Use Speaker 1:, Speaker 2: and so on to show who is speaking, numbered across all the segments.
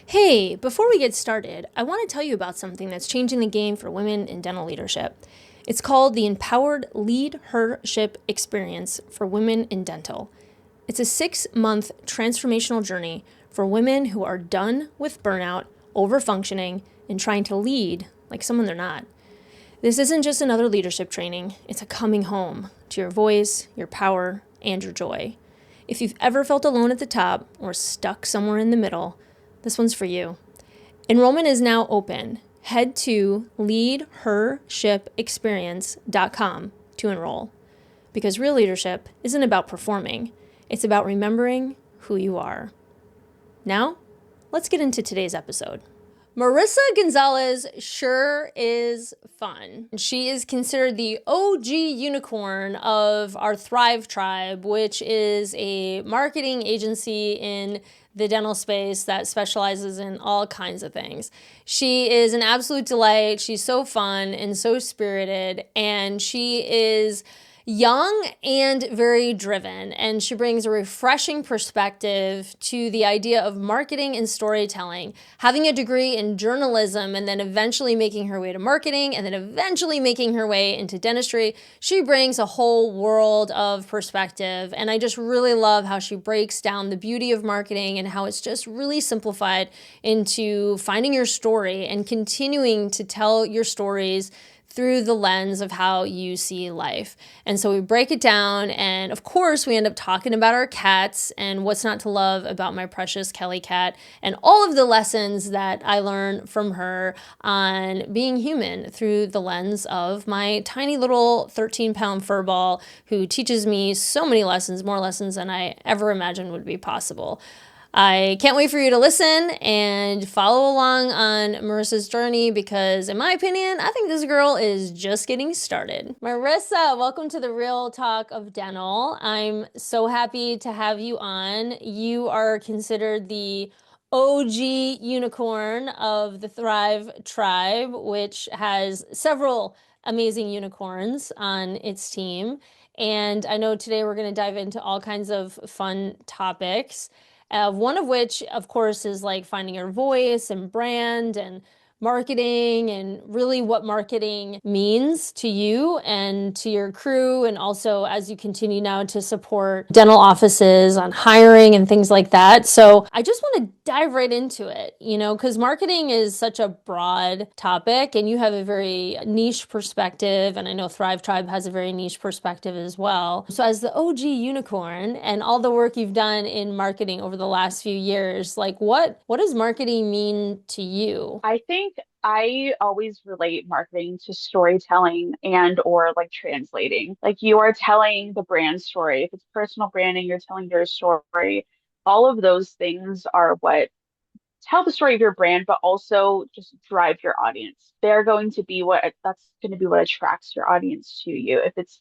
Speaker 1: Hey, before we get started, I want to tell you about something that's changing the game for women in dental leadership. It's called the Empowered Leadership Experience for Women in Dental. It's a 6-month transformational journey for women who are done with burnout, overfunctioning, and trying to lead like someone they're not. This isn't just another leadership training, it's a coming home to your voice, your power, and your joy. If you've ever felt alone at the top or stuck somewhere in the middle, this one's for you. Enrollment is now open. Head to leadhershipexperience.com to enroll. Because real leadership isn't about performing, it's about remembering who you are. Now, let's get into today's episode. Marissa Gonzalez sure is fun. She is considered the OG unicorn of our Thrive Tribe, which is a marketing agency in the dental space that specializes in all kinds of things. She is an absolute delight. She's so fun and so spirited, and she is young and very driven, and she brings a refreshing perspective to the idea of marketing and storytelling, having a degree in journalism and then eventually making her way to marketing and then eventually making her way into dentistry. She brings a whole world of perspective, and I just really love how she breaks down the beauty of marketing and how it's just really simplified into finding your story and continuing to tell your stories through the lens of how you see life. And so we break it down, and of course we end up talking about our cats and what's not to love about my precious Kelly cat, and all of the lessons that I learned from her on being human through the lens of my tiny little 13-pound fur ball who teaches me so many lessons, more lessons than I ever imagined would be possible. I can't wait for you to listen and follow along on Marissa's journey because, in my opinion, I think this girl is just getting started. Marissa, welcome to the Real Talk of Dental. I'm so happy to have you on. You are considered the OG unicorn of the Thrive Tribe, which has several amazing unicorns on its team. And I know today we're going to dive into all kinds of fun topics. One of which, of course, is like finding your voice and brand and marketing and really what marketing means to you and to your crew. And also as you continue now to support dental offices on hiring and things like that. So I just want to dive right into it, because marketing is such a broad topic and you have a very niche perspective. And I know Thrive Tribe has a very niche perspective as well. So as the OG unicorn and all the work you've done in marketing over the last few years, like what does marketing mean to you?
Speaker 2: I think I always relate marketing to storytelling and or like translating. Like you are telling the brand story. If it's personal branding, you're telling your story. All of those things are what tell the story of your brand, but also just drive your audience. They're going to be that's going to be what attracts your audience to you. If it's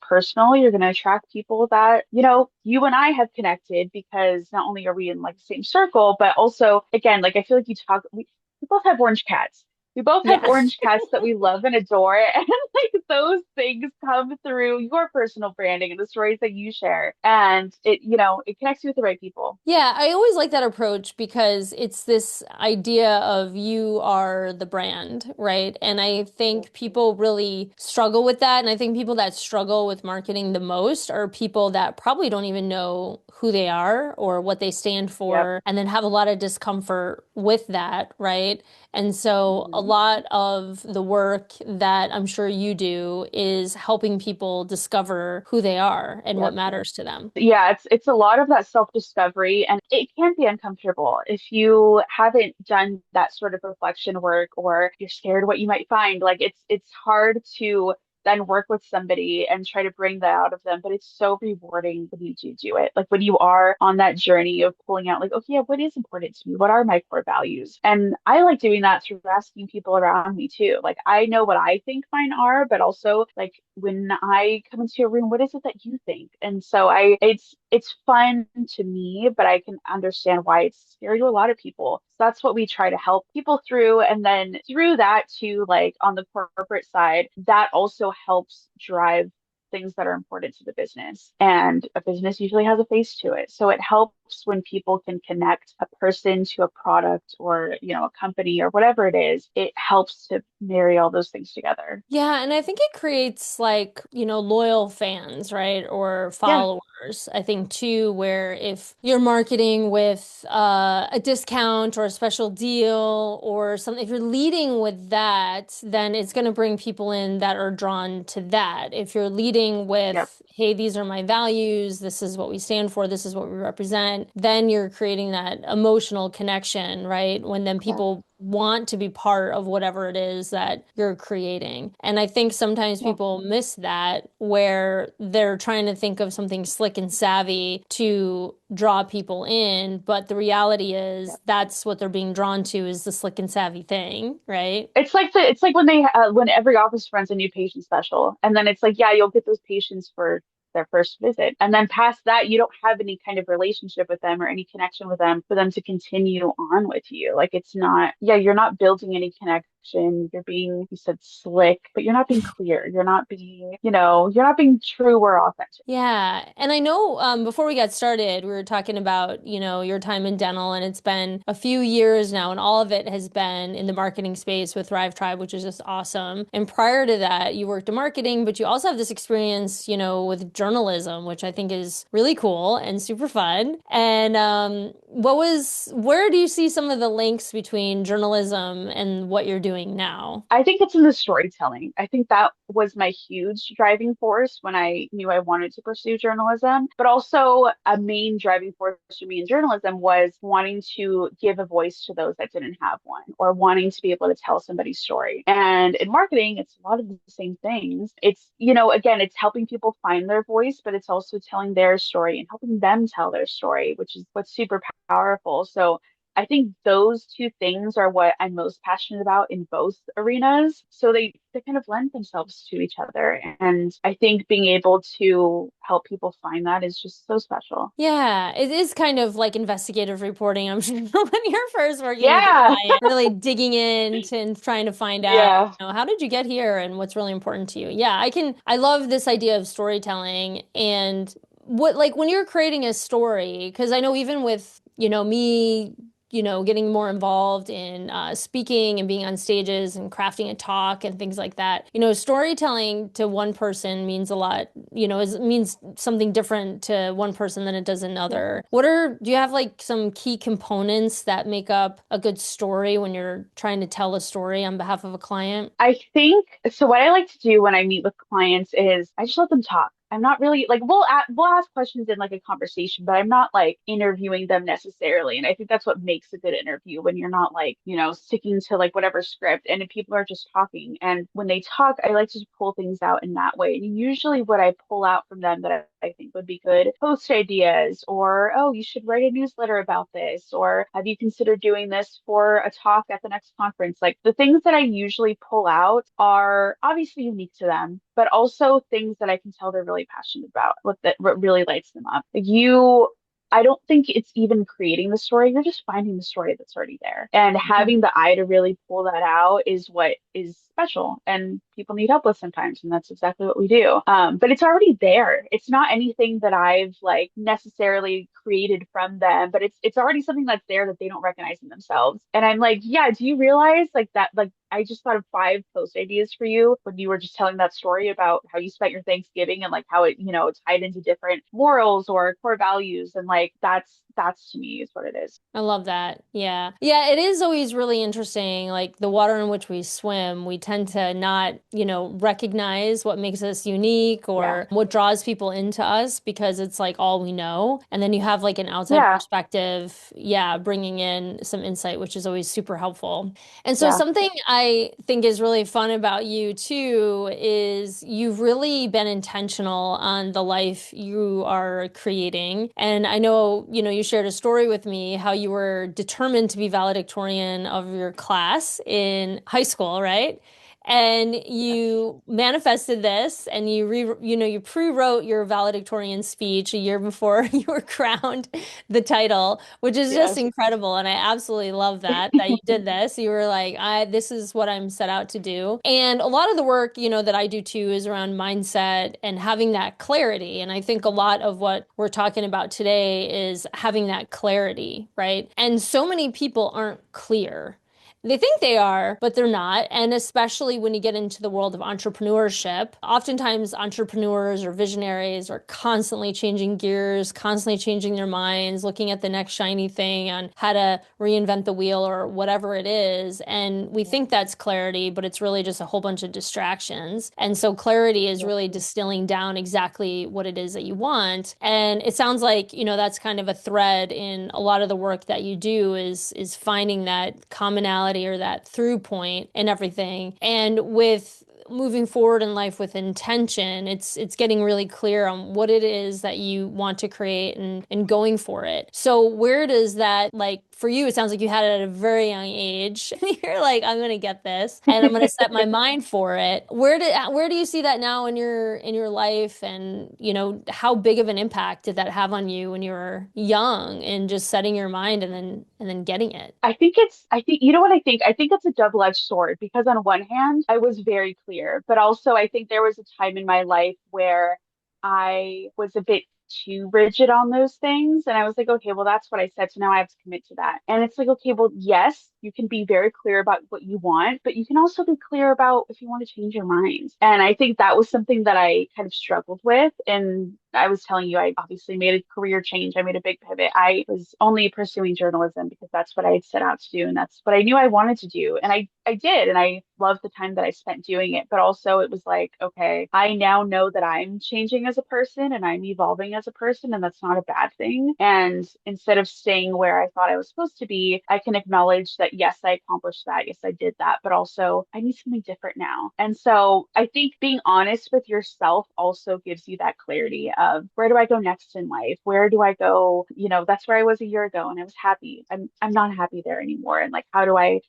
Speaker 2: personal, you're going to attract people that, you and I have connected because not only are we in like the same circle, but also, again, like I feel like we both have orange cats. We both have
Speaker 1: Yeah.
Speaker 2: orange cats that we love and adore. And like those things come through your personal branding and the stories that you share. And it connects you with the right people.
Speaker 1: Yeah, I always like that approach because it's this idea of you are the brand, right? And I think people really struggle with that. And I think people that struggle with marketing the most are people that probably don't even know who they are or what they stand
Speaker 2: Yep.
Speaker 1: for, and then have a lot of discomfort with that, right? And so a
Speaker 2: Mhm.
Speaker 1: lot of the work that I'm sure you do is helping people discover who they are and what
Speaker 2: Yep.
Speaker 1: matters to them.
Speaker 2: Yeah, it's a lot of that self-discovery, and it can be uncomfortable if you haven't done that sort of reflection work or you're scared what you might find. Like it's hard to then work with somebody and try to bring that out of them, but it's so rewarding when you do it. Like when you are on that journey of pulling out like, okay, yeah, what is important to me? What are my core values? And I like doing that through asking people around me too. Like I know what I think mine are, but also like when I come into a room, what is it that you think? And so it's fun to me, but I can understand why it's scary to a lot of people. So that's what we try to help people through. And then through that too, like on the corporate side, that also helps drive things that are important to the business. And a business usually has a face to it. So it helps when people can connect a person to a product or, a company or whatever it is. It helps to marry all those things together.
Speaker 1: Yeah, and I think it creates like, loyal fans, right? Or
Speaker 2: Yeah.
Speaker 1: followers. I think too, where if you're marketing with a discount or a special deal or something, if you're leading with that, then it's going to bring people in that are drawn to that. If you're leading
Speaker 2: Yep.
Speaker 1: with, hey, these are my values, this is what we stand for, this is what we represent, then you're creating that emotional connection, right? When then
Speaker 2: Yeah.
Speaker 1: people want to be part of whatever it is that you're creating. And I think sometimes
Speaker 2: Yeah.
Speaker 1: people miss that where they're trying to think of something slick and savvy to draw people in, but the reality
Speaker 2: Yeah.
Speaker 1: is that's what they're being drawn to is the slick and savvy thing, right?
Speaker 2: It's like when every office runs a new patient special, and then it's like, yeah, you'll get those patients for their first visit, and then past that, you don't have any kind of relationship with them or any connection with them for them to continue on with you. Like it's not, yeah, you're not building any connection. You're being, you said slick, but you're not being clear. You're not being true or authentic.
Speaker 1: Yeah. And I know before we got started, we were talking about, your time in dental, and it's been a few years now, and all of it has been in the marketing space with Thrive Tribe, which is just awesome. And prior to that, you worked in marketing, but you also have this experience, with journalism, which I think is really cool and super fun. And where do you see some of the links between journalism and what you're doing now?
Speaker 2: I think it's in the storytelling. I think that was my huge driving force when I knew I wanted to pursue journalism. But also, a main driving force for me in journalism was wanting to give a voice to those that didn't have one, or wanting to be able to tell somebody's story. And in marketing, it's a lot of the same things. It's, again, it's helping people find their voice, but it's also telling their story and helping them tell their story, which is what's super powerful. So I think those two things are what I'm most passionate about in both arenas. So they kind of lend themselves to each other. And I think being able to help people find that is just so special.
Speaker 1: Yeah, it is kind of like investigative reporting. I'm sure when you're first working with a
Speaker 2: Yeah.
Speaker 1: client, really digging into and trying to find out,
Speaker 2: Yeah.
Speaker 1: how did you get here and what's really important to you? Yeah, I love this idea of storytelling and what, like when you're creating a story, because I know even with, me getting more involved in speaking and being on stages and crafting a talk and things like that. Storytelling to one person means a lot, means something different to one person than it does
Speaker 2: Yeah.
Speaker 1: another. Do you have like some key components that make up a good story when you're trying to tell a story on behalf of a client?
Speaker 2: I think so. What I like to do when I meet with clients is I just let them talk. I'm not really like we'll ask questions in like a conversation, but I'm not like interviewing them necessarily. And I think that's what makes a good interview when you're not like, sticking to like whatever script and if people are just talking. And when they talk, I like to pull things out in that way. And usually what I pull out from them that I think would be good post ideas or, oh, you should write a newsletter about this, or have you considered doing this for a talk at the next conference? Like the things that I usually pull out are obviously unique to them, but also things that I can tell they're really passionate about, what really lights them up. I don't think it's even creating the story. You're just finding the story that's already there. And having the eye to really pull that out is what is special. And people need help with sometimes. And that's exactly what we do. But it's already there. It's not anything that I've like necessarily created from them, but it's already something that's there that they don't recognize in themselves. And I'm like, yeah, do you realize like that, like I just thought of 5 post ideas for you when you were just telling that story about how you spent your Thanksgiving and like how it, tied into different morals or core values. And like that's to me is what it is.
Speaker 1: I love that. Yeah. Yeah, it is always really interesting. Like the water in which we swim, we tend to not, recognize what makes us unique
Speaker 2: Yeah.
Speaker 1: or what draws people into us because it's like all we know. And then you have like an outside
Speaker 2: Yeah.
Speaker 1: perspective, yeah, bringing in some insight, which is always super helpful. And so
Speaker 2: Yeah.
Speaker 1: something I think is really fun about you too is you've really been intentional on the life you are creating. And I know, you shared a story with me how you were determined to be valedictorian of your class in high school, right? and
Speaker 2: Yes.
Speaker 1: you manifested this and you pre-wrote your valedictorian speech a year before you were crowned the title, which is just
Speaker 2: Yes.
Speaker 1: incredible. And I absolutely love that you did this. You were like, this is what I'm set out to do. And a lot of the work, that I do too is around mindset and having that clarity. And I think a lot of what we're talking about today is having that clarity, right? And so many people aren't clear. They think they are, but they're not. And especially when you get into the world of entrepreneurship, oftentimes entrepreneurs or visionaries are constantly changing gears, constantly changing their minds, looking at the next shiny thing on how to reinvent the wheel or whatever it is. And we think that's clarity, but it's really just a whole bunch of distractions. And so clarity is
Speaker 2: Yeah.
Speaker 1: really distilling down exactly what it is that you want. And it sounds like, that's kind of a thread in a lot of the work that you do is finding that commonality or that through point and everything. And with moving forward in life with intention, it's getting really clear on what it is that you want to create and going for it. So where does that, like, for you, it sounds like you had it at a very young age. You're like, I'm gonna get this and I'm gonna set my mind for it. Where do you see that now in your life? And how big of an impact did that have on you when you were young and just setting your mind and then getting it?
Speaker 2: I think, you know what I think? I think it's a double-edged sword because on one hand, I was very clear, but also I think there was a time in my life where I was a bit too rigid on those things. And I was like, okay, well, that's what I said. So now I have to commit to that. And it's like, okay, well, yes, you can be very clear about what you want, but you can also be clear about if you want to change your mind. And I think that was something that I kind of struggled with. And I was telling you, I obviously made a career change. I made a big pivot. I was only pursuing journalism because that's what I had set out to do. And that's what I knew I wanted to do. And I did. And I loved the time that I spent doing it. But also, it was like, okay, I now know that I'm changing as a person and I'm evolving as a person. And that's not a bad thing. And instead of staying where I thought I was supposed to be, I can acknowledge that, yes, I accomplished that. Yes, I did that. But also, I need something different now. And so I think being honest with yourself also gives you that clarity of where do I go next in life? Where do I go? That's where I was a year ago and I was happy. I'm not happy there anymore. And like, how do I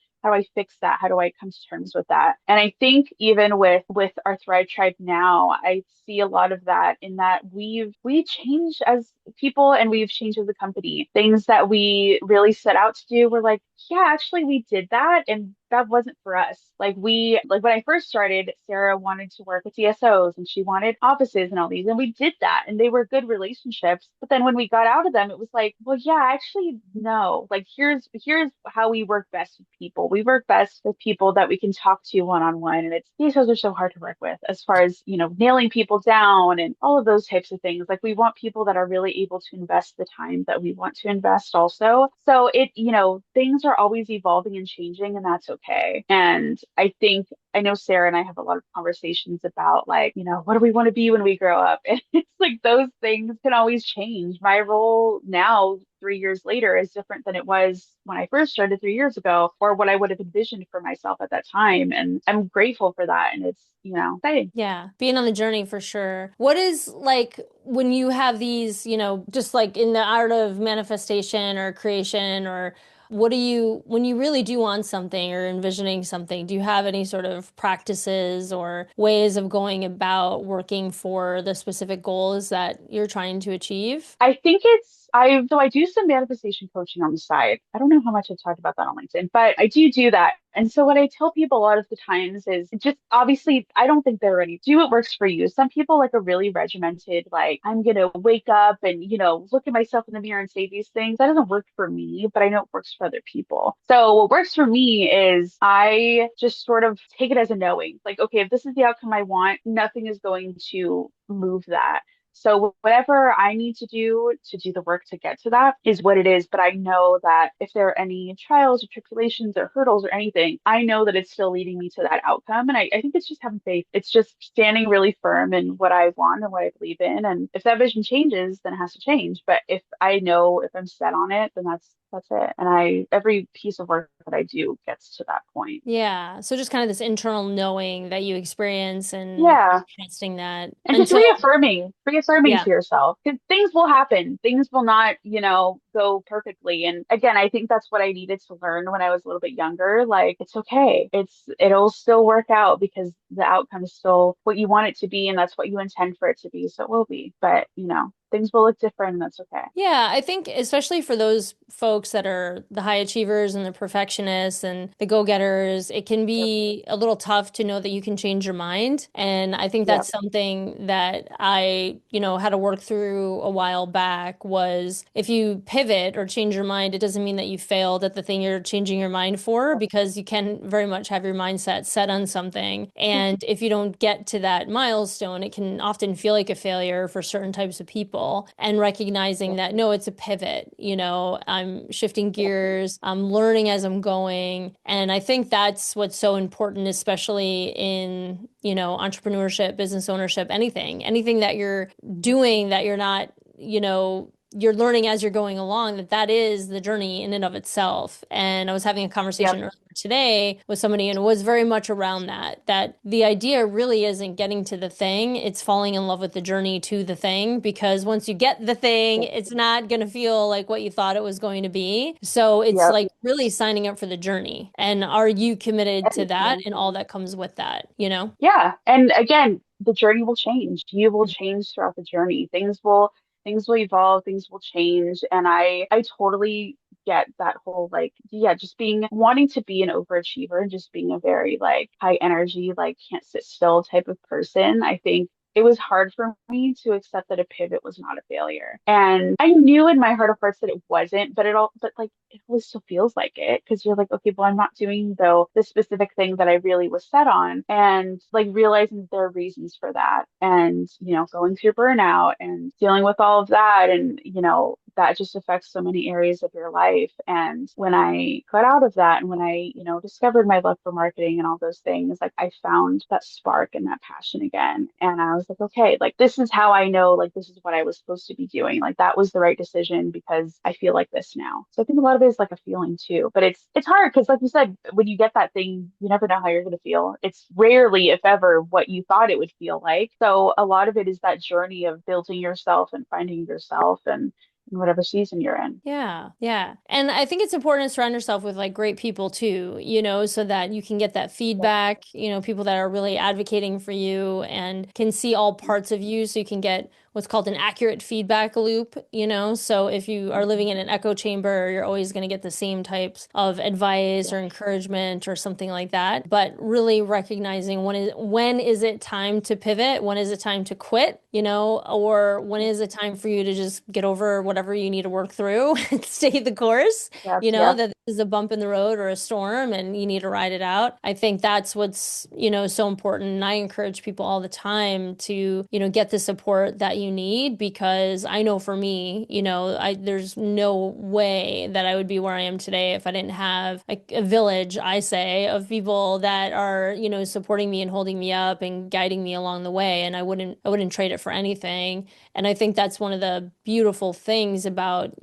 Speaker 2: fix that? How do I come to terms with that? And I think even with our Thrive Tribe now, I see a lot of that in that we changed as people and we've changed as a company. Things that we really set out to do, we're like, yeah, actually we did that and that wasn't for us. Like when I first started, Sarah wanted to work with DSOs and she wanted offices and all these, and we did that and they were good relationships. But then when we got out of them, it was like, well, yeah, actually, no. Like here's how we work best with people. We work best with people that we can talk to one on one. And it's DSOs are so hard to work with as far as, nailing people down and all of those types of things. Like we want people that are really able to invest the time that we want to invest also. So things are always evolving and changing, and that's okay. And I know Sarah and I have a lot of conversations about like, what do we want to be when we grow up? And it's like those things can always change. My role now, 3 years later, is different than it was when I first started 3 years ago, or what I would have envisioned for myself at that time. And I'm grateful for that. And it's, exciting.
Speaker 1: Yeah, being on the journey for sure. What is like when you have these, just like in the art of manifestation or creation, or what do you, when you really do want something or envisioning something, do you have any sort of practices or ways of going about working for the specific goals that you're trying to achieve?
Speaker 2: I think I do some manifestation coaching on the side. I don't know how much I've talked about that on LinkedIn, but I do that. And so what I tell people a lot of the times is just obviously, I don't think they're ready. Do what works for you. Some people like a really regimented, like I'm going to wake up and, look at myself in the mirror and say these things. That doesn't work for me, but I know it works for other people. So what works for me is I just sort of take it as a knowing, like, okay, if this is the outcome I want, nothing is going to move that. So whatever I need to do the work to get to that is what it is. But I know that if there are any trials or tribulations or hurdles or anything, I know that it's still leading me to that outcome. And I think it's just having faith. It's just standing really firm in what I want and what I believe in. And if that vision changes, then it has to change. But if I'm set on it, then that's it. And every piece of work that I do gets to that point.
Speaker 1: Yeah, so just kind of this internal knowing that you experience and
Speaker 2: Yeah.
Speaker 1: trusting that
Speaker 2: And just
Speaker 1: until
Speaker 2: affirming
Speaker 1: Yeah.
Speaker 2: to yourself, because things will happen. Things will not, go perfectly. And again, I think that's what I needed to learn when I was a little bit younger. Like, it's okay. It'll still work out because the outcome is still what you want it to be, and that's what you intend for it to be. So it will be. But, things will look different, and that's okay.
Speaker 1: Yeah, I think especially for those folks that are the high achievers and the perfectionists and the go-getters, it can
Speaker 2: Yep.
Speaker 1: be a little tough to know that you can change your mind. And I think
Speaker 2: Yep.
Speaker 1: that's something that I had to work through a while back was if you pivot or change your mind, it doesn't mean that you failed at the thing you're changing your mind for
Speaker 2: Yep.
Speaker 1: because you can very much have your mindset set on something. And if you don't get to that milestone, it can often feel like a failure for certain types of people. And recognizing
Speaker 2: Yep.
Speaker 1: that no, it's a pivot, I'm shifting
Speaker 2: Yep.
Speaker 1: gears, I'm learning as I'm going. And I think that's what's so important, especially in entrepreneurship, business ownership, anything that you're doing that you're not, you're learning as you're going along, that is the journey in and of itself. And I was having a conversation
Speaker 2: Yep.
Speaker 1: earlier today with somebody and it was very much around that the idea really isn't getting to the thing, it's falling in love with the journey to the thing, because once you get the thing,
Speaker 2: Yep.
Speaker 1: it's not going to feel like what you thought it was going to be. So it's
Speaker 2: Yep.
Speaker 1: like really signing up for the journey. And are you committed to
Speaker 2: And
Speaker 1: that
Speaker 2: yeah.
Speaker 1: and all that comes with that?
Speaker 2: Yeah. And again, the journey will change. You will change throughout the journey. Things will evolve, things will change. And I totally get that whole like, yeah, just being wanting to be an overachiever and just being a very like high energy, like can't sit still type of person. I think it was hard for me to accept that a pivot was not a failure. And I knew in my heart of hearts that it wasn't, but like it always still feels like it because you're like, okay, well, I'm not doing though the specific thing that I really was set on. And like realizing that there are reasons for that. And, going through burnout and dealing with all of that. And, that just affects so many areas of your life. And when I got out of that and when I, discovered my love for marketing and all those things, like I found that spark and that passion again. And I was like, okay, like this is how I know, like this is what I was supposed to be doing. Like that was the right decision because I feel like this now. So I think a lot of it is like a feeling too, but it's hard because like you said, when you get that thing, you never know how you're going to feel. It's rarely, if ever, what you thought it would feel like. So a lot of it is that journey of building yourself and finding yourself and in whatever season you're in.
Speaker 1: Yeah, yeah. And I think it's important to surround yourself with like great people too, so that you can get that
Speaker 2: Yep.
Speaker 1: feedback, people that are really advocating for you and can see all parts of you so you can get what's called an accurate feedback loop. So if you are living in an echo chamber, you're always going to get the same types of advice
Speaker 2: Yep.
Speaker 1: or encouragement or something like that. But really recognizing when is it time to pivot? When is it time to quit? Or when is it time for you to just get over whatever you need to work through and stay the course?
Speaker 2: Yep. Yeah.
Speaker 1: That this is a bump in the road or a storm and you need to ride it out. I think that's what's so important. And I encourage people all the time to get the support that you need because I know for me, there's no way that I would be where I am today if I didn't have a village, I say, of people that are supporting me and holding me up and guiding me along the way. And I wouldn't trade it for anything. And I think that's one of the beautiful things about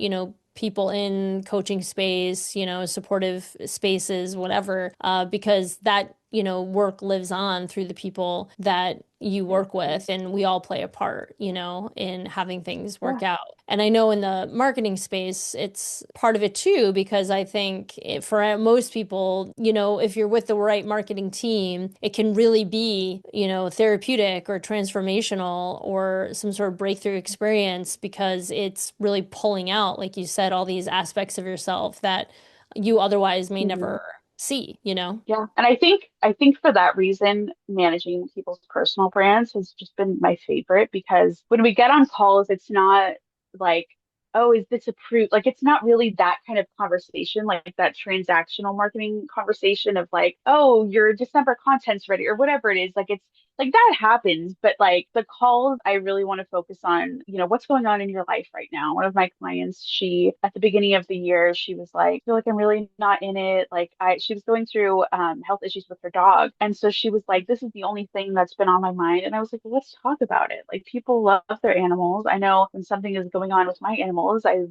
Speaker 1: people in coaching space, supportive spaces, whatever, because that work lives on through the people that you
Speaker 2: Yeah.
Speaker 1: work with, and we all play a part in having things
Speaker 2: Yeah.
Speaker 1: work out. And I know in the marketing space, it's part of it too, because I think for most people, if you're with the right marketing team, it can really be therapeutic or transformational or some sort of breakthrough experience because it's really pulling out, like you said, all these aspects of yourself that you otherwise may
Speaker 2: Mhm.
Speaker 1: never see.
Speaker 2: Yeah. And I think for that reason, managing people's personal brands has just been my favorite because when we get on calls, it's not like, oh, is this approved? Like it's not really that kind of conversation, like that transactional marketing conversation of like, oh, your December content's ready or whatever it is. Like it's like that happens, but like the calls, I really want to focus on, what's going on in your life right now. One of my clients, she at the beginning of the year, she was like, I feel like I'm really not in it. Like she was going through health issues with her dog. And so she was like, this is the only thing that's been on my mind. And I was like, well, let's talk about it. Like people love their animals. I know when something is going on with my animals, I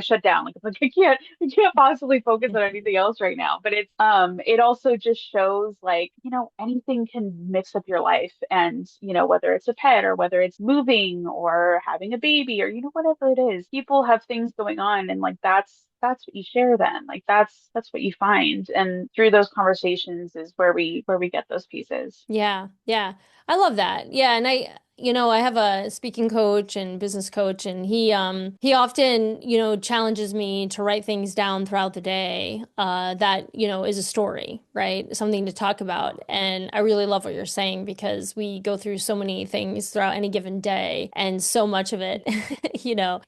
Speaker 2: shut down. Like, it's like I can't possibly focus on anything else right now. But it also just shows like, anything can mix up your life. And, whether it's a pet or whether it's moving or having a baby or, whatever it is, people have things going on, and like that's what you share then. Like that's what you find. And through those conversations is where we get those pieces.
Speaker 1: Yeah, yeah. I love that. Yeah, and I have a speaking coach and business coach, and he often, challenges me to write things down throughout the day, that, is a story, right? Something to talk about. And I really love what you're saying because we go through so many things throughout any given day, and so much of it,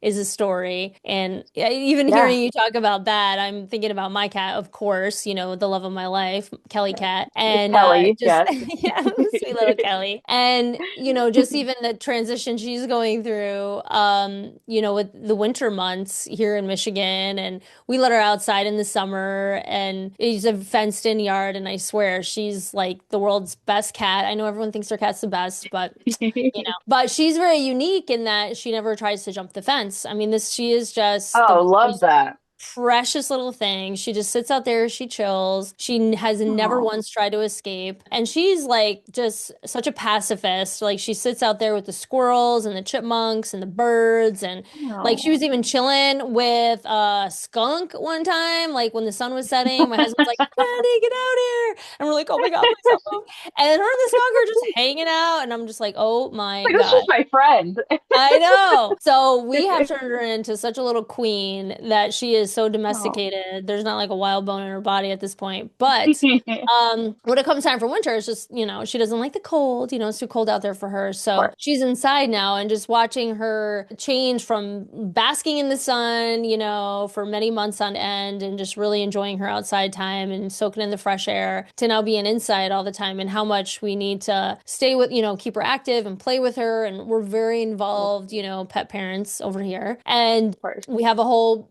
Speaker 1: is a story. And even
Speaker 2: Yeah.
Speaker 1: hearing you talk about that, I'm thinking about my cat, of course, the love of my life, Kelly cat,
Speaker 2: It's
Speaker 1: and
Speaker 2: Kelly,
Speaker 1: just
Speaker 2: yes.
Speaker 1: yeah, sweet little Kelly. And, just even the transition she's going through, with the winter months here in Michigan, and we let her outside in the summer, and it's a fenced in yard, and I swear she's like the world's best cat. I know everyone thinks their cat's the best, but but she's very unique in that she never tries to jump the fence. I mean, she is just the
Speaker 2: Oh, love
Speaker 1: most
Speaker 2: that.
Speaker 1: precious little thing. She just sits out there, she chills. She has never
Speaker 2: Oh,
Speaker 1: once tried to escape. And she's like just such a pacifist. Like she sits out there with the squirrels and the chipmunks and the birds. And like she
Speaker 2: no.
Speaker 1: was even chilling with a skunk one time, like when the sun was setting. My husband's like, Maddie, get out here. And we're like, oh my God, please don't move. And her and the skunk are just hanging out. And I'm just like, oh my
Speaker 2: Like, this is
Speaker 1: God.
Speaker 2: my friend.
Speaker 1: I know. So we have turned her into such a little queen that she is so
Speaker 2: Oh.
Speaker 1: domesticated. There's not like a wild bone in her body at this point. But
Speaker 2: Of
Speaker 1: when it comes time for winter, it's just, she doesn't like the cold. It's too cold out there for her. So
Speaker 2: course.
Speaker 1: she's inside now, and just watching her change from basking in the sun, for many months on end, and just really enjoying her outside time and soaking in the fresh air, to now being inside all the time, and how much we need to stay with, keep her active and play with her. And we're very
Speaker 2: Of
Speaker 1: involved, pet parents over here. And
Speaker 2: course.
Speaker 1: we have a whole,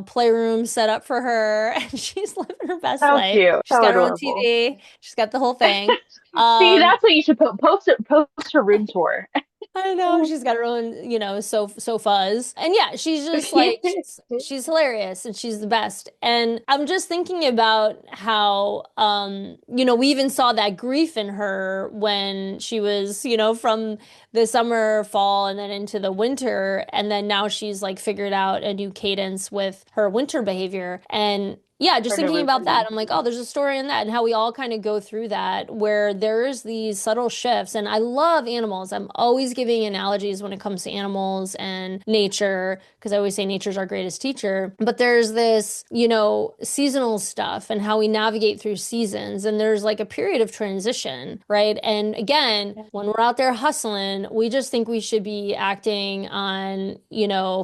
Speaker 1: playroom set up for her, and she's living her best
Speaker 2: So
Speaker 1: life.
Speaker 2: cute.
Speaker 1: She's
Speaker 2: So
Speaker 1: got her own
Speaker 2: adorable.
Speaker 1: TV. She's got the whole thing.
Speaker 2: See,
Speaker 1: Um,
Speaker 2: that's what you should post her room tour.
Speaker 1: I know she's got her own, sofas. And yeah, she's just like she's hilarious, and she's the best. And I'm just thinking about how we even saw that grief in her when she was, from the summer, fall, and then into the winter, and then now she's like figured out a new cadence with her winter behavior. And yeah, just
Speaker 2: For no
Speaker 1: thinking about that,
Speaker 2: routine.
Speaker 1: I'm like, oh, there's a story in that, and how we all kind of go through that, where there's these subtle shifts. And I love animals. I'm always giving analogies when it comes to animals and nature, because I always say nature's our greatest teacher. But there's this, seasonal stuff, and how we navigate through seasons. And there's like a period of transition, right? And again, when we're out there hustling, we just think we should be acting on,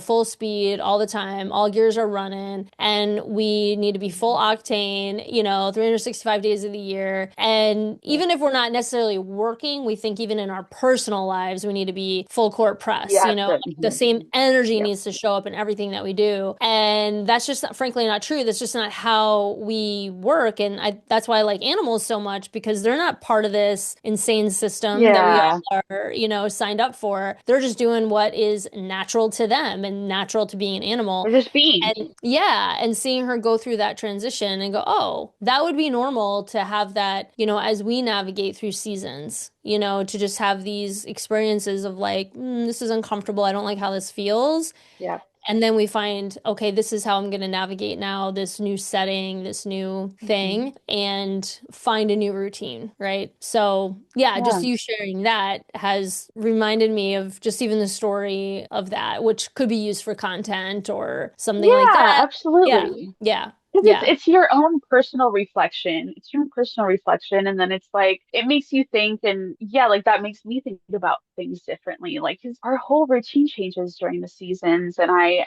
Speaker 1: full speed all the time. All gears are running, and we need to be full octane, 365 days of the year. And even if we're not necessarily working, we think even in our personal lives, we need to be full court press,
Speaker 2: Yeah.
Speaker 1: like the same energy
Speaker 2: Yep.
Speaker 1: needs to show up in everything that we do. And that's just frankly not true. That's just not how we work. And that's why I like animals so much, because they're not part of this insane system that we
Speaker 2: Yeah.
Speaker 1: all are, signed up for. They're just doing what is natural to them and natural to being an animal.
Speaker 2: They're just being.
Speaker 1: And yeah, and seeing her go through that transition and go, oh, that would be normal to have that, as we navigate through seasons, to just have these experiences of like, this is uncomfortable. I don't like how this feels.
Speaker 2: Yeah.
Speaker 1: And then we find, okay, this is how I'm going to navigate now, this new setting, this new
Speaker 2: Mhm.
Speaker 1: thing, and find a new routine, right? So, yeah, just
Speaker 2: Yeah.
Speaker 1: you sharing that has reminded me of just even the story of that, which could be used for content or something like
Speaker 2: Yeah,
Speaker 1: that. Yeah,
Speaker 2: absolutely.
Speaker 1: yeah,
Speaker 2: Because it's
Speaker 1: yeah.
Speaker 2: it's your own personal reflection. It's your own personal reflection, and then it's like it makes you think, and yeah, like that makes me think about things differently. Like, 'cause our whole routine changes during the seasons, and I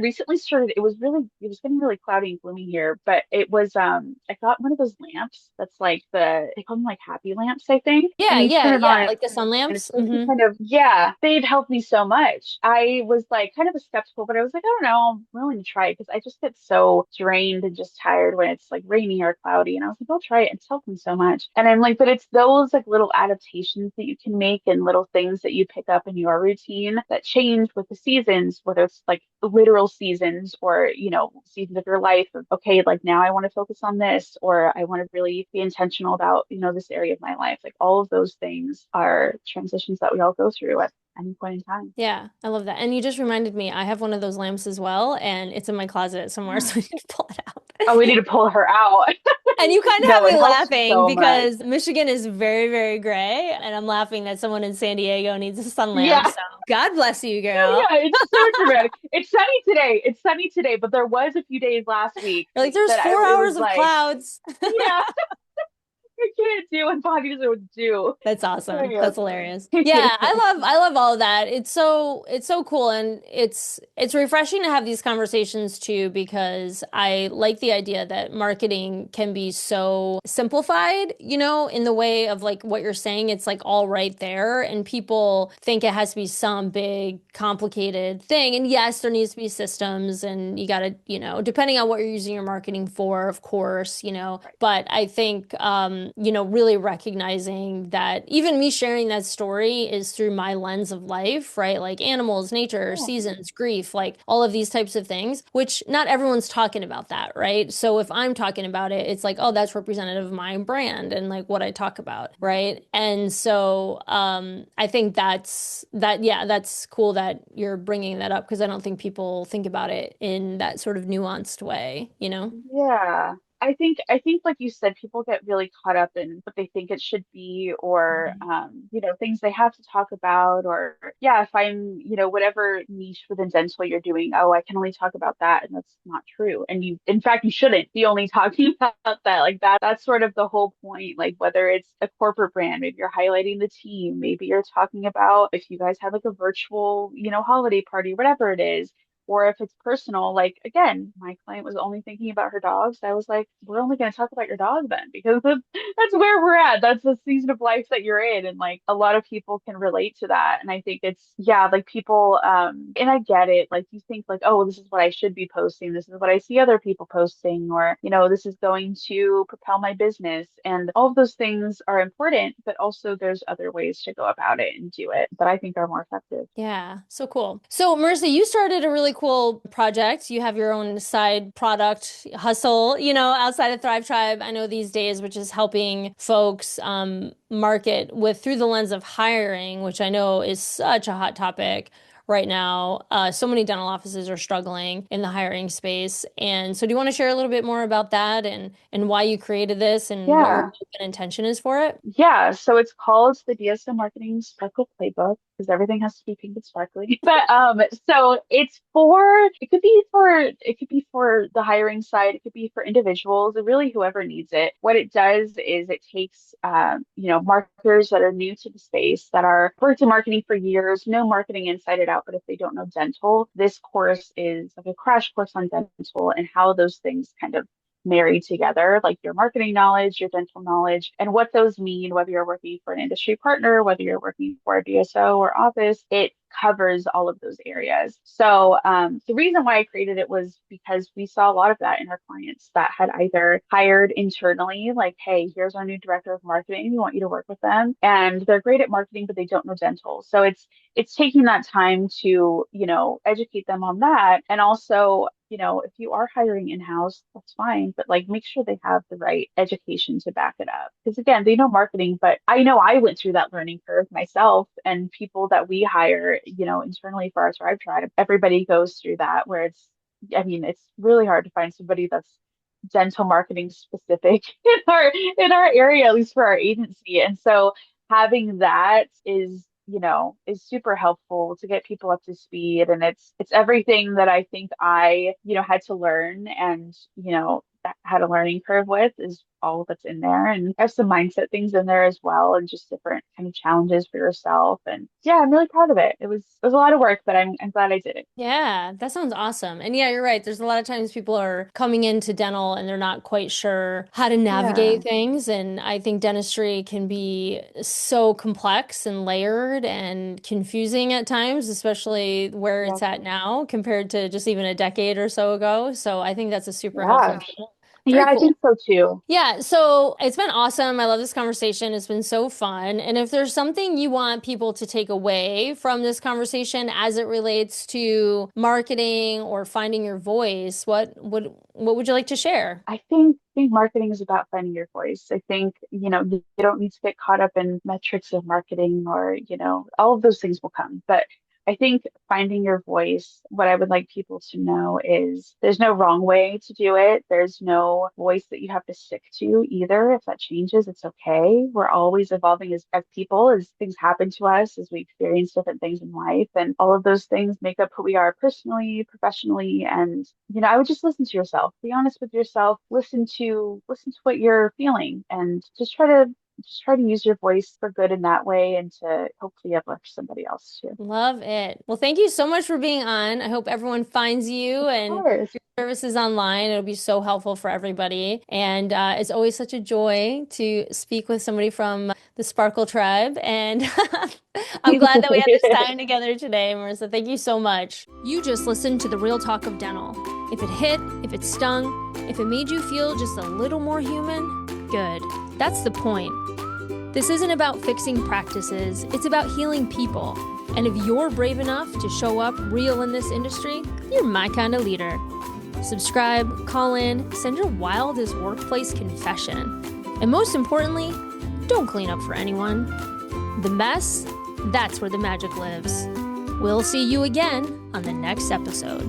Speaker 2: recently started. It was getting really cloudy and gloomy here, but I got one of those lamps that's like they call them like happy lamps, I think,
Speaker 1: Yeah,
Speaker 2: and you
Speaker 1: yeah,
Speaker 2: turn it on,
Speaker 1: yeah. Like the sun
Speaker 2: and it's
Speaker 1: lamps.
Speaker 2: supposed to kind of, yeah, they'd help me so much. I was like kind of a skeptical, but I was like, I don't know, I'm willing to try it because I just get so drained drained and just tired when it's like rainy or cloudy. And I was like, I'll try it. It's helped me so much. And I'm like, but it's those like little adaptations that you can make and little things that you pick up in your routine that change with the seasons, whether it's like literal seasons or, seasons of your life of, okay, like now I want to focus on this, or I want to really be intentional about, this area of my life. Like all of those things are transitions that we all go through at any point in time.
Speaker 1: Yeah, I love that. And you just reminded me, I have one of those lamps as well, and it's in my closet somewhere, so I need to pull it out.
Speaker 2: Oh, we need to pull her out.
Speaker 1: And you kind of have
Speaker 2: No, it
Speaker 1: me
Speaker 2: helps
Speaker 1: laughing
Speaker 2: so much.
Speaker 1: because Michigan is very, very gray, and I'm laughing that someone in San Diego needs a sun lamp.
Speaker 2: Yeah.
Speaker 1: So God bless you, girl.
Speaker 2: Yeah, it's so dramatic. It's sunny today. It's sunny today, but there was a few days last week
Speaker 1: You're like, there's
Speaker 2: that
Speaker 1: four
Speaker 2: it was
Speaker 1: hours of
Speaker 2: like,
Speaker 1: clouds.
Speaker 2: yeah, I can't do what body doesn't know what to do.
Speaker 1: That's
Speaker 2: Oh,
Speaker 1: awesome.
Speaker 2: yeah.
Speaker 1: That's hilarious. Yeah, I love all of that. It's so cool, and it's refreshing to have these conversations too, because I like the idea that marketing can be so simplified, in the way of like what you're saying. It's like all right there, and people think it has to be some big complicated thing. And yes, there needs to be systems, and you got to, depending on what you're using your marketing for, of course,
Speaker 2: Right.
Speaker 1: but I think really recognizing that even me sharing that story is through my lens of life, right? Like animals, nature,
Speaker 2: Cool.
Speaker 1: seasons, grief, like all of these types of things, which not everyone's talking about that, right? So if I'm talking about it, it's like, oh, that's representative of my brand and like what I talk about, right? And so I think yeah, that's cool that you're bringing that up because I don't think people think about it in that sort of nuanced way?
Speaker 2: Yeah. I think like you said, people get really caught up in what they think it should be or
Speaker 1: Mhm.
Speaker 2: things they have to talk about or yeah, if I'm, whatever niche within dental you're doing, oh, I can only talk about that and that's not true. And you in fact you shouldn't be only talking about that. Like that's sort of the whole point. Like whether it's a corporate brand, maybe you're highlighting the team, maybe you're talking about if you guys have like a virtual, holiday party, whatever it is or if it's personal, like again, my client was only thinking about her dogs. I was like, we're only going to talk about your dog then, because that's where we're at. That's the season of life that you're in. And like a lot of people can relate to that. And I think it's, yeah, like people, and I get it. Like you think like, oh, this is what I should be posting. This is what I see other people posting, or, this is going to propel my business. And all of those things are important, but also there's other ways to go about it and do it that I think are more effective.
Speaker 1: Yeah, so cool. So, Marissa, you started a really cool project. You have your own side product hustle, outside of Thrive Tribe. I know these days, which is helping folks market with through the lens of hiring, which I know is such a hot topic right now. So many dental offices are struggling in the hiring space. And so, do you want to share a little bit more about that and why you created this and what your
Speaker 2: Yeah.
Speaker 1: hope and intention is for it?
Speaker 2: Yeah, so it's called the DSM Marketing Sparkle Playbook because everything has to be pink and sparkly. But so it could be for the hiring side, it could be for individuals, really whoever needs it. What it does is it takes marketers that are new to the space that are worked in marketing for years, know marketing inside and out, but if they don't know dental, this course is like a crash course on dental and how those things kind of married together, like your marketing knowledge, your dental knowledge, and what those mean, whether you're working for an industry partner, whether you're working for a DSO or office, it covers all of those areas. So the reason why I created it was because we saw a lot of that in our clients that had either hired internally, like, hey, here's our new director of marketing, we want you to work with them. And they're great at marketing, but they don't know dental. So it's taking that time to, educate them on that. And also, if you are hiring in-house, that's fine, but like make sure they have the right education to back it up. Because again, they know marketing, but I know I went through that learning curve myself and people that we hire, internally for our Thrive Tribe, everybody goes through that where it's really hard to find somebody that's dental marketing specific in our area, at least for our agency. And so having that is super helpful to get people up to speed. And it's everything that I think I, had to learn and, had a learning curve with is all that's in there. And I have some mindset things in there as well, and just different kind of challenges for yourself. And yeah, I'm really proud of it. It was a lot of work, but I'm glad I did it.
Speaker 1: Yeah, that sounds awesome. And yeah, you're right. There's a lot of times people are coming into dental and they're not quite sure how to
Speaker 2: Yeah,
Speaker 1: navigate things. And I think dentistry can be so complex and layered and confusing at times, especially where
Speaker 2: yeah,
Speaker 1: it's at now compared to just even a decade or so ago. So I think that's a super helpful
Speaker 2: yeah,
Speaker 1: tool.
Speaker 2: yeah.
Speaker 1: Very
Speaker 2: I
Speaker 1: cool.
Speaker 2: think so too.
Speaker 1: Yeah, so it's been awesome. I love this conversation. It's been so fun. And if there's something you want people to take away from this conversation as it relates to marketing or finding your voice, what would you like to share?
Speaker 2: I think marketing is about finding your voice. I think, you don't need to get caught up in metrics of marketing or, all of those things will come. But I think finding your voice, what I would like people to know is there's no wrong way to do it. There's no voice that you have to stick to either. If that changes, it's okay. We're always evolving as people, as things happen to us, as we experience different things in life. And all of those things make up who we are personally, professionally. And, I would just listen to yourself, be honest with yourself, listen to what you're feeling, and just try to use your voice for good in that way, and to hopefully uplift somebody else too.
Speaker 1: Love it. Well, thank you so much for being on. I hope everyone finds you
Speaker 2: Of
Speaker 1: and
Speaker 2: course.
Speaker 1: your services online. It'll be so helpful for everybody. And it's always such a joy to speak with somebody from the Sparkle Tribe. And I'm glad that we had this time together today, Marissa. Thank you so much. You just listened to the Real Talk of Dental. If it hit, if it stung, if it made you feel just a little more human, good. That's the point. This isn't about fixing practices, it's about healing people. And if you're brave enough to show up real in this industry, you're my kind of leader. Subscribe, call in, send your wildest workplace confession. And most importantly, don't clean up for anyone. The mess, that's where the magic lives. We'll see you again on the next episode.